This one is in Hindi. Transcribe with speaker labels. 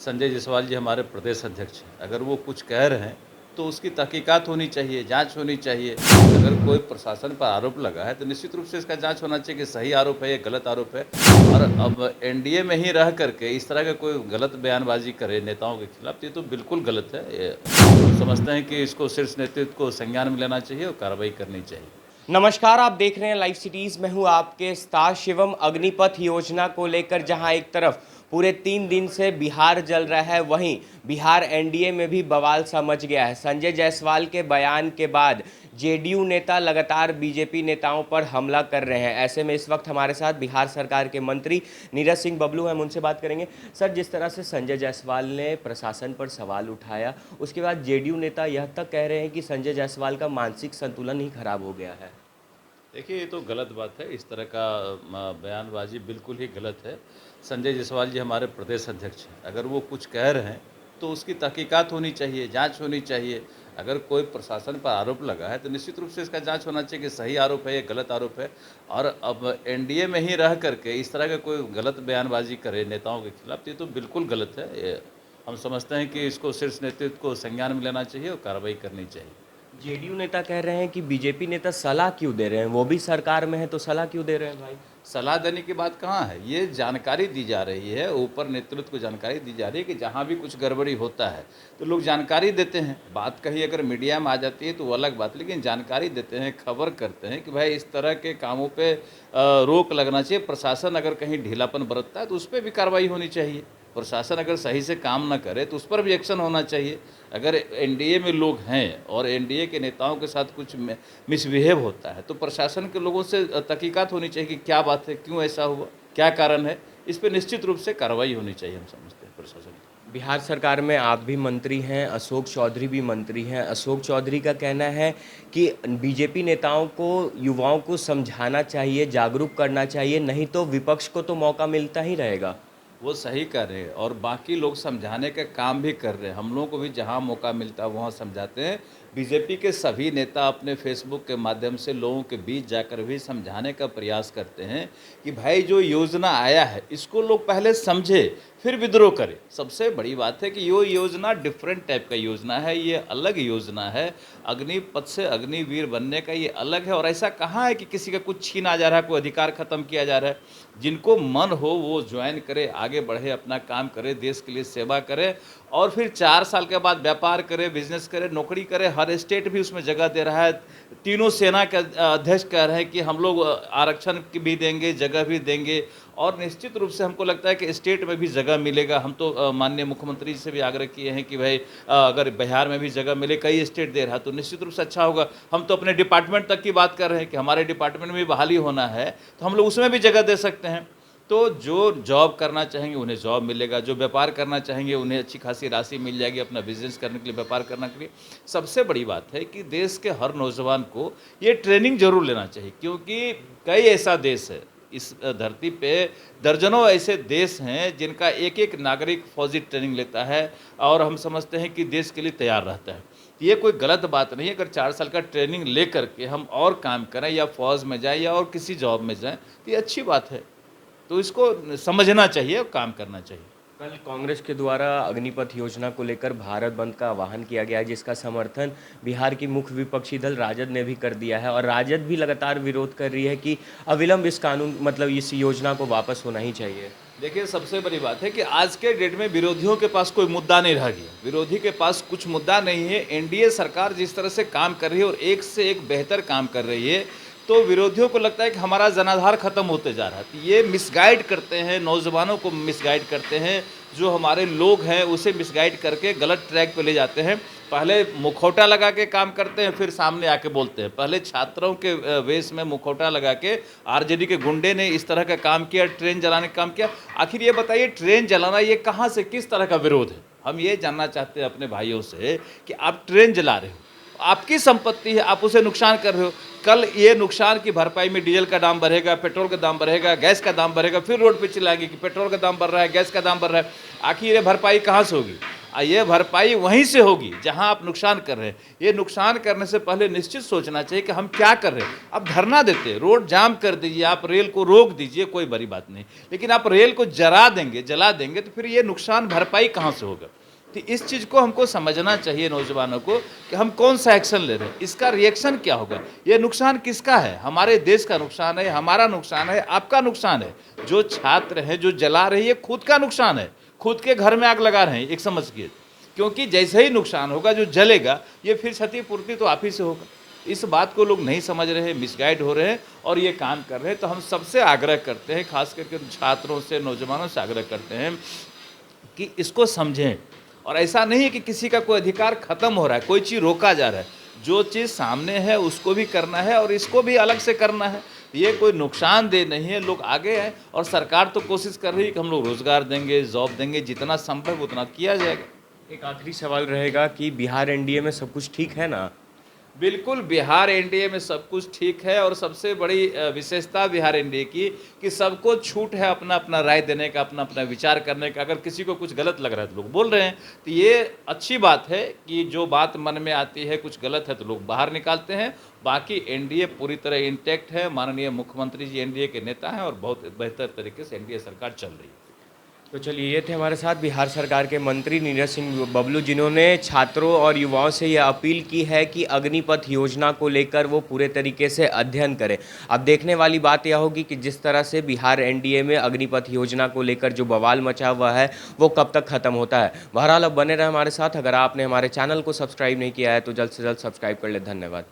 Speaker 1: संजय जायसवाल जी हमारे प्रदेश अध्यक्ष हैं। अगर वो कुछ कह रहे हैं तो उसकी तहकीकात होनी चाहिए, जांच होनी चाहिए। अगर कोई प्रशासन पर आरोप लगा है तो निश्चित रूप से इसका जांच होना चाहिए कि सही आरोप है या गलत आरोप है। और अब एनडीए में ही रह करके इस तरह का कोई गलत बयानबाजी करे नेताओं के खिलाफ तो ये तो बिल्कुल गलत है। हम समझते हैं कि इसको शीर्ष नेतृत्व को संज्ञान में लेना चाहिए और कार्रवाई करनी चाहिए।
Speaker 2: नमस्कार, आप देख रहे हैं लाइव सिटीज। मैं हूं आपके स्टार शिवम। अग्निपथ योजना को लेकर जहां एक तरफ पूरे 3 दिन से बिहार जल रहा है, वहीं बिहार एनडीए में भी बवाल सा मच गया है। संजय जायसवाल के बयान के बाद जेडीयू नेता लगातार बीजेपी नेताओं पर हमला कर रहे हैं। ऐसे में इस वक्त हमारे साथ बिहार सरकार के मंत्री नीरज सिंह बबलू हैं, हम उनसे बात करेंगे। सर, जिस तरह से संजय जायसवाल ने प्रशासन पर सवाल उठाया, उसके बाद जेडीयू नेता यह तक कह रहे हैं कि संजय जायसवाल का मानसिक संतुलन ही खराब हो गया है।
Speaker 1: देखिए, ये तो गलत बात है। इस तरह का बयानबाजी बिल्कुल ही गलत है। संजय जायसवाल जी हमारे प्रदेश अध्यक्ष हैं। अगर वो कुछ कह रहे हैं तो उसकी तहकीकात होनी चाहिए, जांच होनी चाहिए। अगर कोई प्रशासन पर आरोप लगा है तो निश्चित रूप से इसका जांच होना चाहिए कि सही आरोप है या गलत आरोप है। और अब एनडीए में ही रह करके इस तरह का कोई गलत बयानबाजी करे नेताओं के खिलाफ तो ये तो बिल्कुल गलत है। हम समझते हैं कि इसको शीर्ष नेतृत्व को संज्ञान में लेना चाहिए और कार्रवाई करनी चाहिए।
Speaker 2: जेडीयू नेता कह रहे हैं कि बीजेपी नेता सलाह क्यों दे रहे हैं, वो भी सरकार में है तो सलाह क्यों दे रहे हैं भाई।
Speaker 1: सलाह देने की बात कहाँ है, ये जानकारी दी जा रही है, ऊपर नेतृत्व को जानकारी दी जा रही है कि जहाँ भी कुछ गड़बड़ी होता है तो लोग जानकारी देते हैं। बात कहीं अगर मीडिया में आ जाती है तो वो अलग बात, लेकिन जानकारी देते हैं, खबर करते हैं कि भाई इस तरह के कामों पे रोक लगना चाहिए। प्रशासन अगर कहीं ढीलापन बरतता है तो उस पर भी कार्रवाई होनी चाहिए। प्रशासन अगर सही से काम न करे तो उस पर भी एक्शन होना चाहिए। अगर एनडीए में लोग हैं और एनडीए के नेताओं के साथ कुछ मिसबिहेव होता है तो प्रशासन के लोगों से तहकीकात होनी चाहिए कि क्या बात है, क्यों ऐसा हुआ, क्या कारण है। इस पर निश्चित रूप से कार्रवाई होनी चाहिए, हम समझते हैं प्रशासन की।
Speaker 2: बिहार सरकार में आप भी मंत्री हैं, अशोक चौधरी भी मंत्री हैं। अशोक चौधरी का कहना है कि बीजेपी नेताओं को, युवाओं को समझाना चाहिए, जागरूक करना चाहिए, नहीं तो विपक्ष को तो मौका मिलता ही रहेगा।
Speaker 1: वो सही कर रहे हैं और बाकी लोग समझाने का काम भी कर रहे हैं। हम लोगों को भी जहाँ मौका मिलता है वहाँ समझाते हैं। बीजेपी के सभी नेता अपने फेसबुक के माध्यम से लोगों के बीच जाकर भी समझाने का प्रयास करते हैं कि भाई जो योजना आया है इसको लोग पहले समझे फिर विद्रोह करें। सबसे बड़ी बात है कि ये योजना डिफरेंट टाइप का योजना है, ये अलग योजना है। अग्निपथ से अग्निवीर बनने का ये अलग है। और ऐसा कहाँ है कि किसी का कुछ छीना जा रहा है, कोई अधिकार ख़त्म किया जा रहा है। जिनको मन हो वो ज्वाइन करे, आगे बढ़े, अपना काम करे, देश के लिए सेवा करे और फिर 4 साल के बाद व्यापार करे, बिजनेस करे, नौकरी करे। हर स्टेट भी उसमें जगह दे रहा है। तीनों सेना के अध्यक्ष कह रहे हैं कि हम लोग आरक्षण भी देंगे, जगह भी देंगे और निश्चित रूप से हमको लगता है कि स्टेट में भी जगह मिलेगा। हम तो माननीय मुख्यमंत्री से भी आग्रह किए हैं कि भाई अगर बिहार में भी जगह मिले, कई स्टेट दे रहा तो निश्चित रूप से अच्छा होगा। हम तो अपने डिपार्टमेंट तक की बात कर रहे हैं कि हमारे डिपार्टमेंट में भी बहाली होना है तो हम लोग उसमें भी जगह दे सकते हैं। तो जो जॉब करना चाहेंगे उन्हें जॉब मिलेगा, जो व्यापार करना चाहेंगे उन्हें अच्छी खासी राशि मिल जाएगी अपना बिजनेस करने के लिए, व्यापार करने के लिए। सबसे बड़ी बात है कि देश के हर नौजवान को ये ट्रेनिंग जरूर लेना चाहिए, क्योंकि कई ऐसा देश है इस धरती पे, दर्जनों ऐसे देश हैं जिनका एक एक नागरिक फौजी ट्रेनिंग लेता है और हम समझते हैं कि देश के लिए तैयार रहता है। ये कोई गलत बात नहीं है। अगर 4 साल का ट्रेनिंग ले करके हम और काम करें या फौज में जाएं या और किसी जॉब में जाएं तो ये अच्छी बात है। तो इसको समझना चाहिए और काम करना चाहिए।
Speaker 2: कल कांग्रेस के द्वारा अग्निपथ योजना को लेकर भारत बंद का आह्वान किया गया है, जिसका समर्थन बिहार की मुख्य विपक्षी दल राजद ने भी कर दिया है और राजद भी लगातार विरोध कर रही है कि अविलंब इस कानून इस योजना को वापस होना ही चाहिए।
Speaker 1: देखिए, सबसे बड़ी बात है कि आज के डेट में विरोधियों के पास कोई मुद्दा नहीं रह गया। विरोधी के पास कुछ मुद्दा नहीं है। एनडीए सरकार जिस तरह से काम कर रही है और एक से एक बेहतर काम कर रही है तो विरोधियों को लगता है कि हमारा जनाधार खत्म होते जा रहा है। तो ये मिसगाइड करते हैं, नौजवानों को मिसगाइड करते हैं, जो हमारे लोग हैं उसे मिसगाइड करके गलत ट्रैक पे ले जाते हैं। पहले मुखौटा लगा के काम करते हैं, फिर सामने आके बोलते हैं। पहले छात्रों के वेश में मुखौटा लगा के आरजेडी के गुंडे ने इस तरह का काम किया, ट्रेन जलाने का काम किया। आखिर ये बताइए, ट्रेन जलाना ये कहाँ से, किस तरह का विरोध है? हम ये जानना चाहते हैं अपने भाइयों से कि आप ट्रेन जला रहे हो, आपकी संपत्ति है, आप उसे नुकसान कर रहे हो। कल ये नुकसान की भरपाई में डीजल का दाम बढ़ेगा, पेट्रोल का दाम बढ़ेगा, गैस का दाम बढ़ेगा, फिर रोड पे चिल्लाएंगे कि पेट्रोल का दाम बढ़ रहा है, गैस का दाम बढ़ रहा है। आखिर ये भरपाई कहाँ से होगी? ये भरपाई वहीं से होगी जहां आप नुकसान कर रहे हैं। ये नुकसान करने से पहले निश्चित सोचना चाहिए कि हम क्या कर रहे हैं। आप धरना देते हैं, रोड जाम कर दीजिए, आप रेल को रोक दीजिए, कोई बड़ी बात नहीं, लेकिन आप रेल को जला देंगे तो फिर ये नुकसान भरपाई कहाँ से होगा। तो इस चीज़ को हमको समझना चाहिए नौजवानों को कि हम कौन सा एक्शन ले रहे हैं, इसका रिएक्शन क्या होगा। ये नुकसान किसका है? हमारे देश का नुकसान है, हमारा नुकसान है, आपका नुकसान है। जो छात्र हैं जो जला रहे हैं, ये खुद का नुकसान है, खुद के घर में आग लगा रहे हैं, एक समझिए। क्योंकि जैसे ही नुकसान होगा, जो जलेगा, ये फिर क्षतिपूर्ति तो आप ही से होगा। इस बात को लोग नहीं समझ रहे हैं, मिसगाइड हो रहे हैं और ये काम कर रहे हैं। तो हम सबसे आग्रह करते हैं, खास करके छात्रों से, नौजवानों से आग्रह करते हैं कि इसको समझें। और ऐसा नहीं है कि किसी का कोई अधिकार खत्म हो रहा है, कोई चीज़ रोका जा रहा है। जो चीज़ सामने है उसको भी करना है और इसको भी अलग से करना है। ये कोई नुकसानदेह नहीं है, लोग आगे हैं और सरकार तो कोशिश कर रही है कि हम लोग रोज़गार देंगे, जॉब देंगे, जितना संभव उतना किया जाएगा।
Speaker 2: एक आखिरी सवाल रहेगा कि बिहार एनडीए में सब कुछ ठीक है ना?
Speaker 1: बिल्कुल, बिहार एनडीए में सब कुछ ठीक है और सबसे बड़ी विशेषता बिहार एनडीए की कि सबको छूट है अपना अपना राय देने का, अपना अपना विचार करने का। अगर किसी को कुछ गलत लग रहा है तो लोग बोल रहे हैं, तो ये अच्छी बात है कि जो बात मन में आती है, कुछ गलत है तो लोग बाहर निकालते हैं। बाकी एनडीए पूरी तरह इंटैक्ट है, माननीय मुख्यमंत्री जी एनडीए के नेता हैं और बहुत बेहतर तरीके से एनडीए सरकार चल रही है।
Speaker 2: तो चलिए, ये थे हमारे साथ बिहार सरकार के मंत्री नीरज सिंह बबलू, जिन्होंने छात्रों और युवाओं से ये अपील की है कि अग्निपथ योजना को लेकर वो पूरे तरीके से अध्ययन करें। अब देखने वाली बात यह होगी कि जिस तरह से बिहार एनडीए में अग्निपथ योजना को लेकर जो बवाल मचा हुआ है वो कब तक खत्म होता है। बहरहाल अब बने रहे हमारे साथ। अगर आपने हमारे चैनल को सब्सक्राइब नहीं किया है तो जल्द से जल्द सब्सक्राइब कर ले। धन्यवाद।